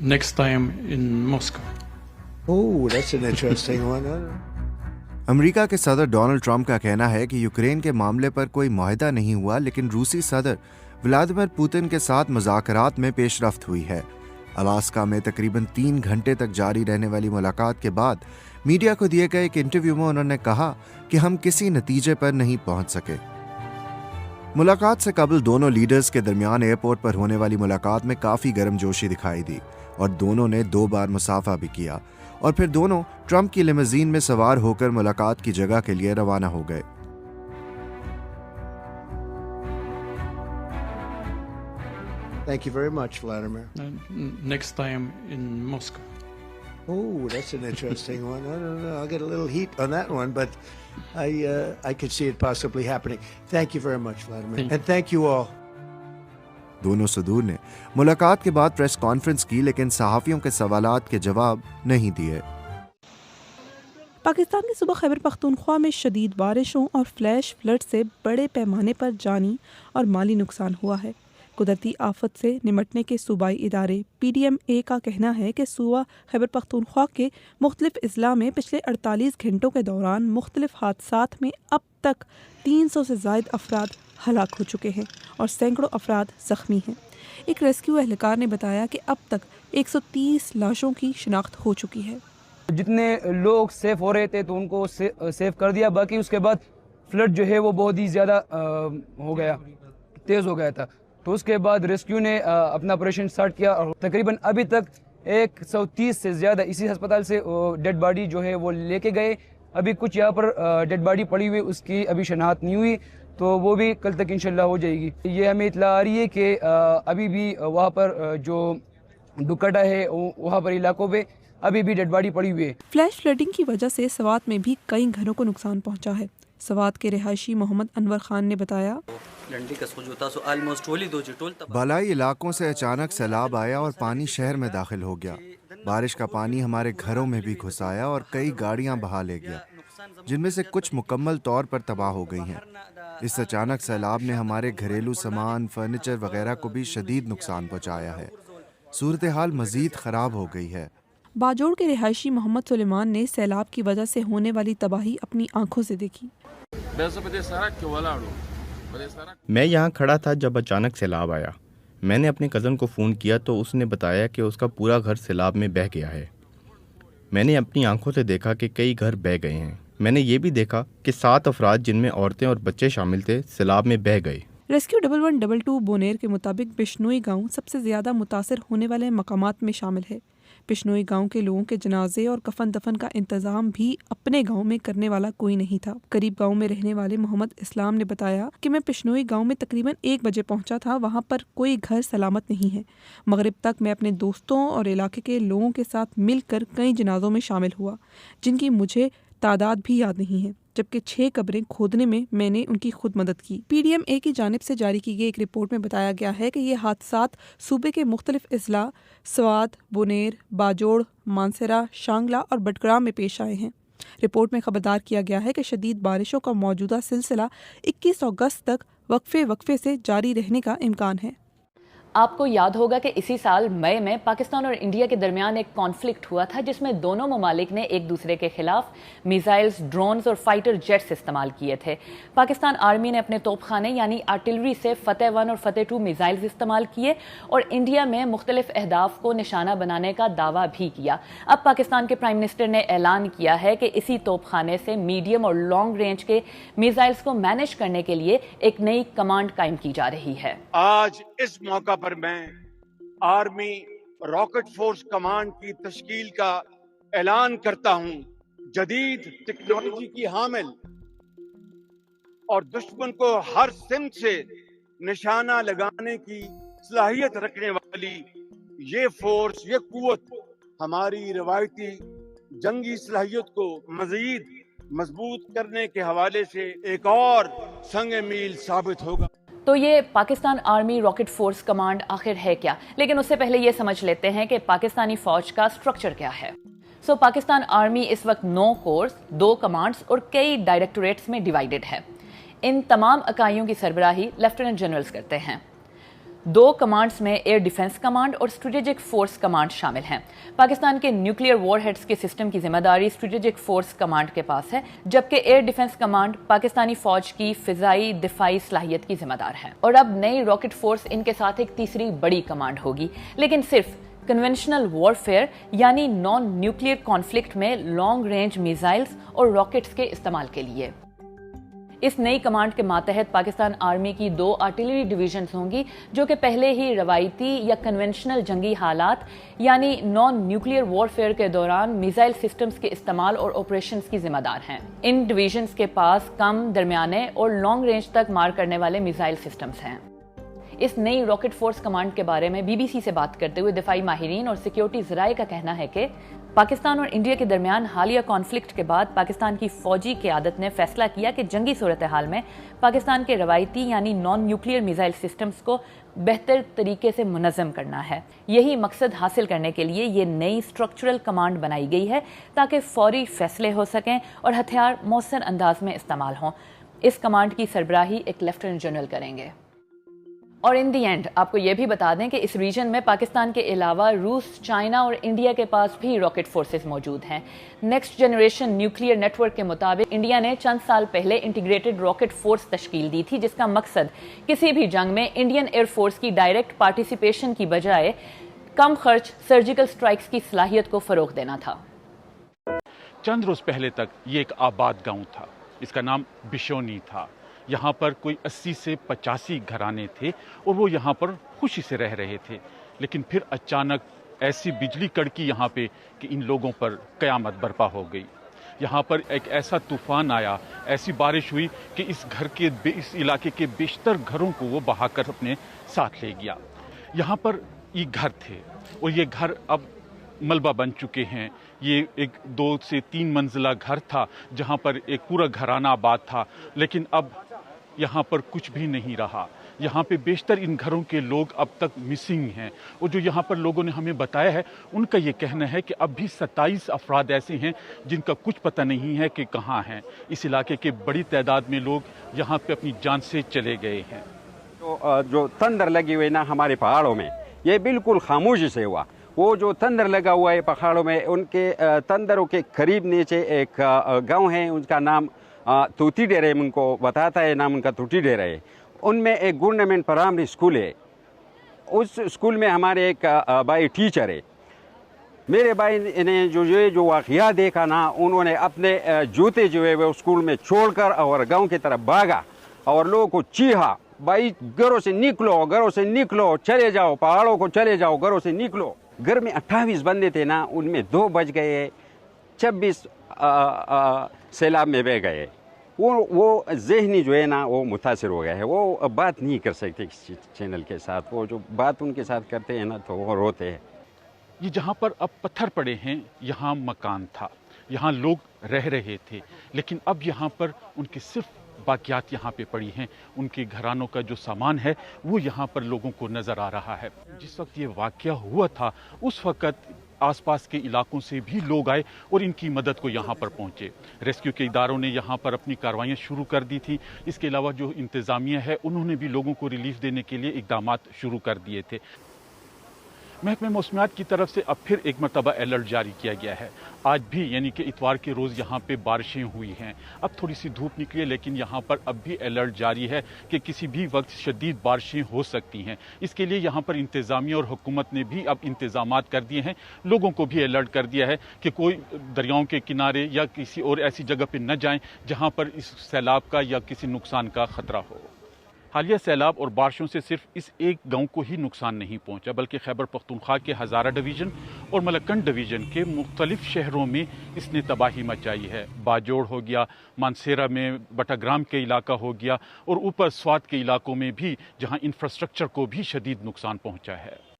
next time in Moscow. Oh, that's an interesting one. امریکہ کے صدر Donald Trump کا کہنا ہے کہ یوکرین کے معاملے پر کوئی معاہدہ نہیں ہوا، لیکن روسی صدر ولادیمیر پوتن کے ساتھ مذاکرات میں پیش رفت ہوئی ہے۔ الاسکا میں تقریباً 3 گھنٹے تک جاری رہنے والی ملاقات کے بعد میڈیا کو دیے گئے ایک انٹرویو میں انہوں نے کہا کہ ہم کسی نتیجے پر نہیں پہنچ سکے۔ ملاقات سے قبل دونوں لیڈرز کے درمیان ایئرپورٹ پر ہونے والی ملاقات میں کافی گرم جوشی دکھائی دی اور دونوں نے 2 بار مصافحہ بھی کیا، اور پھر دونوں ٹرمپ کی لیموزین میں سوار ہو کر ملاقات کی جگہ کے لیے روانہ ہو گئے۔ Thank you very much, Vladimir. Next time in Moscow. Oh, that's an interesting one. I don't know. I'll get a little heat on that one, but I could see it possibly happening. Thank you very much, Vladimir. And thank you all. دونوں صدور نے ملاقات کے بعد press conference کی، لیکن صحافیوں کے سوالات کے جواب نہیں دیے۔ پاکستان کے صوبہ خیبر پختونخوا میں شدید بارشوں اور فلیش فلڈ سے بڑے پیمانے پر جانی اور مالی نقصان ہوا ہے۔ قدرتی آفت سے نمٹنے کے صوبائی ادارے PDMA کا کہنا ہے کہ صوبہ خیبر پختونخوا کے مختلف اضلاع میں پچھلے 48 گھنٹوں کے دوران مختلف حادثات میں اب تک 300 سے زائد افراد ہلاک ہو چکے ہیں اور سینکڑوں افراد زخمی ہیں۔ ایک ریسکیو اہلکار نے بتایا کہ اب تک 130 لاشوں کی شناخت ہو چکی ہے۔ جتنے لوگ سیف ہو رہے تھے تو ان کو سیف کر دیا، باقی اس کے بعد فلڈ جو ہے وہ بہت ہی زیادہ تیز ہو گیا تھا، تو اس کے بعد ریسکیو نے اپنا آپریشن سٹارٹ کیا اور تقریباً ابھی تک 130 سے زیادہ اسی ہسپتال سے ڈیڈ باڈی جو ہے وہ لے کے گئے۔ ابھی کچھ یہاں پر ڈیڈ باڈی پڑی ہوئی، اس کی ابھی شناخت نہیں ہوئی، تو وہ بھی کل تک انشاءاللہ ہو جائے گی۔ یہ ہمیں اطلاع آ رہی ہے کہ ابھی بھی وہاں پر جو ڈکٹا ہے وہاں پر علاقوں پہ ابھی بھی ڈیڈ باڈی پڑی ہوئی ہے۔ فلیش فلڈنگ کی وجہ سے سوات میں بھی کئی گھروں کو نقصان پہنچا ہے۔ سوات کے رہائشی محمد انور خان نے بتایا، بالائی علاقوں سے اچانک سیلاب آیا اور پانی شہر میں داخل ہو گیا۔ بارش کا پانی ہمارے گھروں میں بھی گھس آیا اور کئی گاڑیاں بہا لے گیا، جن میں سے کچھ مکمل طور پر تباہ ہو گئی ہیں۔ اس اچانک سیلاب نے ہمارے گھریلو سامان، فرنیچر وغیرہ کو بھی شدید نقصان پہنچایا ہے۔ صورتحال مزید خراب ہو گئی ہے۔ باجوڑ کے رہائشی محمد سلیمان نے سیلاب کی وجہ سے ہونے والی تباہی اپنی آنکھوں سے دیکھی۔ میں یہاں کھڑا تھا جب اچانک سیلاب آیا۔ میں نے اپنے کزن کو فون کیا تو اس نے بتایا کہ اس کا پورا گھر سیلاب میں بہہ گیا ہے۔ میں نے اپنی آنکھوں سے دیکھا کہ کئی گھر بہہ گئے ہیں۔ میں نے یہ بھی دیکھا کہ 7 افراد جن میں عورتیں اور بچے شامل تھے سیلاب میں بہہ گئے۔ ریسکیو 1122 بونیر کے مطابق بشنوئی گاؤں سب سے زیادہ متاثر ہونے والے مقامات میں شامل ہے۔ بشنوئی گاؤں کے لوگوں کے جنازے اور کفن دفن کا انتظام بھی اپنے گاؤں میں کرنے والا کوئی نہیں تھا۔ قریب گاؤں میں رہنے والے محمد اسلام نے بتایا کہ میں بشنوئی گاؤں میں تقریباً 1 بجے پہنچا تھا، وہاں پر کوئی گھر سلامت نہیں ہے۔ مغرب تک میں اپنے دوستوں اور علاقے کے لوگوں کے ساتھ مل کر کئی جنازوں میں شامل ہوا، جن کی مجھے تعداد بھی یاد نہیں ہے، جبکہ 6 قبریں کھودنے میں نے ان کی خود مدد کی۔ PDMA کی جانب سے جاری کی گئی ایک رپورٹ میں بتایا گیا ہے کہ یہ حادثات صوبے کے مختلف اضلاع سوات، بونیر، باجوڑ، مانسیرہ، شانگلہ اور بٹگرام میں پیش آئے ہیں۔ رپورٹ میں خبردار کیا گیا ہے کہ شدید بارشوں کا موجودہ سلسلہ 21 اگست تک وقفے سے جاری رہنے کا امکان ہے۔ آپ کو یاد ہوگا کہ اسی سال مئی میں پاکستان اور انڈیا کے درمیان ایک کانفلکٹ ہوا تھا جس میں دونوں ممالک نے ایک دوسرے کے خلاف میزائلز، ڈرونز اور فائٹر جیٹس استعمال کیے تھے۔ پاکستان آرمی نے اپنے توپ خانے یعنی آرٹلری سے فتح 1 اور فتح 2 میزائلز استعمال کیے اور انڈیا میں مختلف اہداف کو نشانہ بنانے کا دعویٰ بھی کیا۔ اب پاکستان کے پرائم منسٹر نے اعلان کیا ہے کہ اسی توپ خانے سے میڈیم اور لانگ رینج کے میزائلز کو مینج کرنے کے لیے ایک نئی کمانڈ قائم کی جا رہی ہے۔ آج اس موقع پر میں آرمی راکٹ فورس کمانڈ کی تشکیل کا اعلان کرتا ہوں۔ جدید ٹیکنالوجی کی حامل اور دشمن کو ہر سمت سے نشانہ لگانے کی صلاحیت رکھنے والی یہ فورس، یہ قوت ہماری روایتی جنگی صلاحیت کو مزید مضبوط کرنے کے حوالے سے ایک اور سنگ میل ثابت ہوگا۔ تو یہ Pakistan army rocket force command آخر ہے کیا؟ لیکن اس سے پہلے یہ سمجھ لیتے ہیں کہ پاکستانی فوج کا سٹرکچر کیا ہے۔ پاکستان آرمی اس وقت 9 کورس، 2 کمانڈز اور کئی ڈائریکٹوریٹس میں ڈیوائیڈڈ ہے۔ ان تمام اکائیوں کی سربراہی لیفٹیننٹ جنرلز کرتے ہیں۔ دو کمانڈز میں ایئر ڈیفنس کمانڈ اور اسٹریٹجک فورس کمانڈ شامل ہیں۔ پاکستان کے نیوکلیئر وار ہیڈز کے سسٹم کی ذمہ داری اسٹریٹجک فورس کمانڈ کے پاس ہے، جبکہ ایئر ڈیفنس کمانڈ پاکستانی فوج کی فضائی دفاعی صلاحیت کی ذمہ دار ہے۔ اور اب نئی راکٹ فورس ان کے ساتھ ایک تیسری بڑی کمانڈ ہوگی، لیکن صرف کنونشنل وارفیئر یعنی نان نیوکلیئر کانفلکٹ میں لانگ رینج میزائلز اور راکٹس کے استعمال کے لیے۔ اس نئی کمانڈ کے ماتحت پاکستان آرمی کی 2 آرٹلری ڈویژنز ہوں گی، جو کہ پہلے ہی روایتی یا کنونشنل جنگی حالات یعنی نان نیوکلیئر وارفیئر کے دوران میزائل سسٹمز کے استعمال اور آپریشنز کی ذمہ دار ہیں۔ ان ڈویژنز کے پاس کم، درمیانے اور لانگ رینج تک مار کرنے والے میزائل سسٹمز ہیں۔ اس نئی راکٹ فورس کمانڈ کے بارے میں BBC سے بات کرتے ہوئے دفاعی ماہرین اور سیکیورٹی ذرائع کا کہنا ہے کہ پاکستان اور انڈیا کے درمیان حالیہ کانفلکٹ کے بعد پاکستان کی فوجی قیادت نے فیصلہ کیا کہ جنگی صورتحال میں پاکستان کے روایتی یعنی نان نیوکلیئر میزائل سسٹمز کو بہتر طریقے سے منظم کرنا ہے۔ یہی مقصد حاصل کرنے کے لیے یہ نئی اسٹرکچرل کمانڈ بنائی گئی ہے تاکہ فوری فیصلے ہو سکیں اور ہتھیار مؤثر انداز میں استعمال ہوں۔ اس کمانڈ کی سربراہی ایک لیفٹیننٹ جنرل کریں گے۔ اور ان دی اینڈ آپ کو یہ بھی بتا دیں کہ اس ریجن میں پاکستان کے علاوہ روس، چائنا اور انڈیا کے پاس بھی راکٹ فورسز موجود ہیں۔ Next generation nuclear network کے مطابق انڈیا نے چند سال پہلے انٹیگریٹڈ راکٹ فورس تشکیل دی تھی، جس کا مقصد کسی بھی جنگ میں انڈین ایئر فورس کی ڈائریکٹ پارٹیسپیشن کی بجائے کم خرچ سرجیکل سٹرائکس کی صلاحیت کو فروغ دینا تھا۔ چند روز پہلے تک یہ ایک آباد گاؤں تھا، اس کا نام بشونی تھا۔ یہاں پر کوئی 80 سے 85 گھرانے تھے اور وہ یہاں پر خوشی سے رہ رہے تھے، لیکن پھر اچانک ایسی بجلی کڑکی یہاں پہ کہ ان لوگوں پر قیامت برپا ہو گئی۔ یہاں پر ایک ایسا طوفان آیا، ایسی بارش ہوئی کہ اس علاقے کے بیشتر گھروں کو وہ بہا کر اپنے ساتھ لے گیا۔ یہاں پر یہ گھر تھے اور یہ گھر اب ملبہ بن چکے ہیں۔ یہ ایک 2 سے 3 منزلہ گھر تھا جہاں پر ایک پورا گھرانہ آباد تھا، لیکن اب یہاں پر کچھ بھی نہیں رہا۔ یہاں پہ بیشتر ان گھروں کے لوگ اب تک مسنگ ہیں، اور جو یہاں پر لوگوں نے ہمیں بتایا ہے ان کا یہ کہنا ہے کہ اب بھی 27 افراد ایسے ہیں جن کا کچھ پتہ نہیں ہے کہ کہاں ہیں۔ اس علاقے کے بڑی تعداد میں لوگ یہاں پہ اپنی جان سے چلے گئے ہیں۔ جو تندر لگی ہوئی نا ہمارے پہاڑوں میں، یہ بالکل خاموشی سے ہوا۔ وہ جو تندر لگا ہوا ہے پہاڑوں میں، ان کے تندروں کے قریب نیچے ایک گاؤں ہے، ان کا نام توتی ڈیرے، ان کو بتاتا ہے نام ان کا توتی ڈیرا ہے۔ ان میں ایک گورنمنٹ پرائمری اسکول ہے، اس اسکول میں ہمارے ایک بھائی ٹیچر ہے۔ میرے بھائی نے جو واقعہ دیکھا نا، انہوں نے اپنے جوتے جو ہے وہ اسکول میں چھوڑ کر اور گاؤں کی طرف بھاگا اور لوگوں کو چیخا، بھائی گھروں سے نکلو، گھروں سے نکلو، چلے جاؤ، پہاڑوں کو چلے جاؤ، گھروں سے نکلو۔ گھر میں 28 بندے تھے نا، ان میں 2 بچ گئے، 26 سیلاب میں بہ گئے۔ وہ ذہنی جو ہے نا وہ متاثر ہو گیا ہے، وہ بات نہیں کر سکتے کسی چینل کے ساتھ۔ وہ جو بات ان کے ساتھ کرتے ہیں نا تو وہ روتے ہیں۔ یہ جہاں پر اب پتھر پڑے ہیں، یہاں مکان تھا، یہاں لوگ رہ رہے تھے، لیکن اب یہاں پر ان کے صرف باقیات یہاں پہ پڑی ہیں۔ ان کے گھرانوں کا جو سامان ہے وہ یہاں پر لوگوں کو نظر آ رہا ہے۔ جس وقت یہ واقعہ ہوا تھا اس وقت آس پاس کے علاقوں سے بھی لوگ آئے اور ان کی مدد کو یہاں پر پہنچے۔ ریسکیو کے اداروں نے یہاں پر اپنی کاروائیاں شروع کر دی تھیں۔ اس کے علاوہ جو انتظامیہ ہے انہوں نے بھی لوگوں کو ریلیف دینے کے لیے اقدامات شروع کر دیے تھے۔ محکمہ موسمیات کی طرف سے اب پھر ایک مرتبہ الرٹ جاری کیا گیا ہے۔ آج بھی یعنی کہ اتوار کے روز یہاں پہ بارشیں ہوئی ہیں، اب تھوڑی سی دھوپ نکلی ہے، لیکن یہاں پر اب بھی الرٹ جاری ہے کہ کسی بھی وقت شدید بارشیں ہو سکتی ہیں۔ اس کے لیے یہاں پر انتظامیہ اور حکومت نے بھی اب انتظامات کر دیے ہیں، لوگوں کو بھی الرٹ کر دیا ہے کہ کوئی دریاؤں کے کنارے یا کسی اور ایسی جگہ پہ نہ جائیں جہاں پر اس سیلاب کا یا کسی نقصان کا خطرہ ہو۔ حالیہ سیلاب اور بارشوں سے صرف اس ایک گاؤں کو ہی نقصان نہیں پہنچا، بلکہ خیبر پختونخوا کے ہزارہ ڈویژن اور ملکنڈ ڈویژن کے مختلف شہروں میں اس نے تباہی مچائی ہے۔ باجوڑ ہو گیا، مانسیرہ میں بٹاگرام کے علاقہ ہو گیا، اور اوپر سوات کے علاقوں میں بھی جہاں انفراسٹرکچر کو بھی شدید نقصان پہنچا ہے۔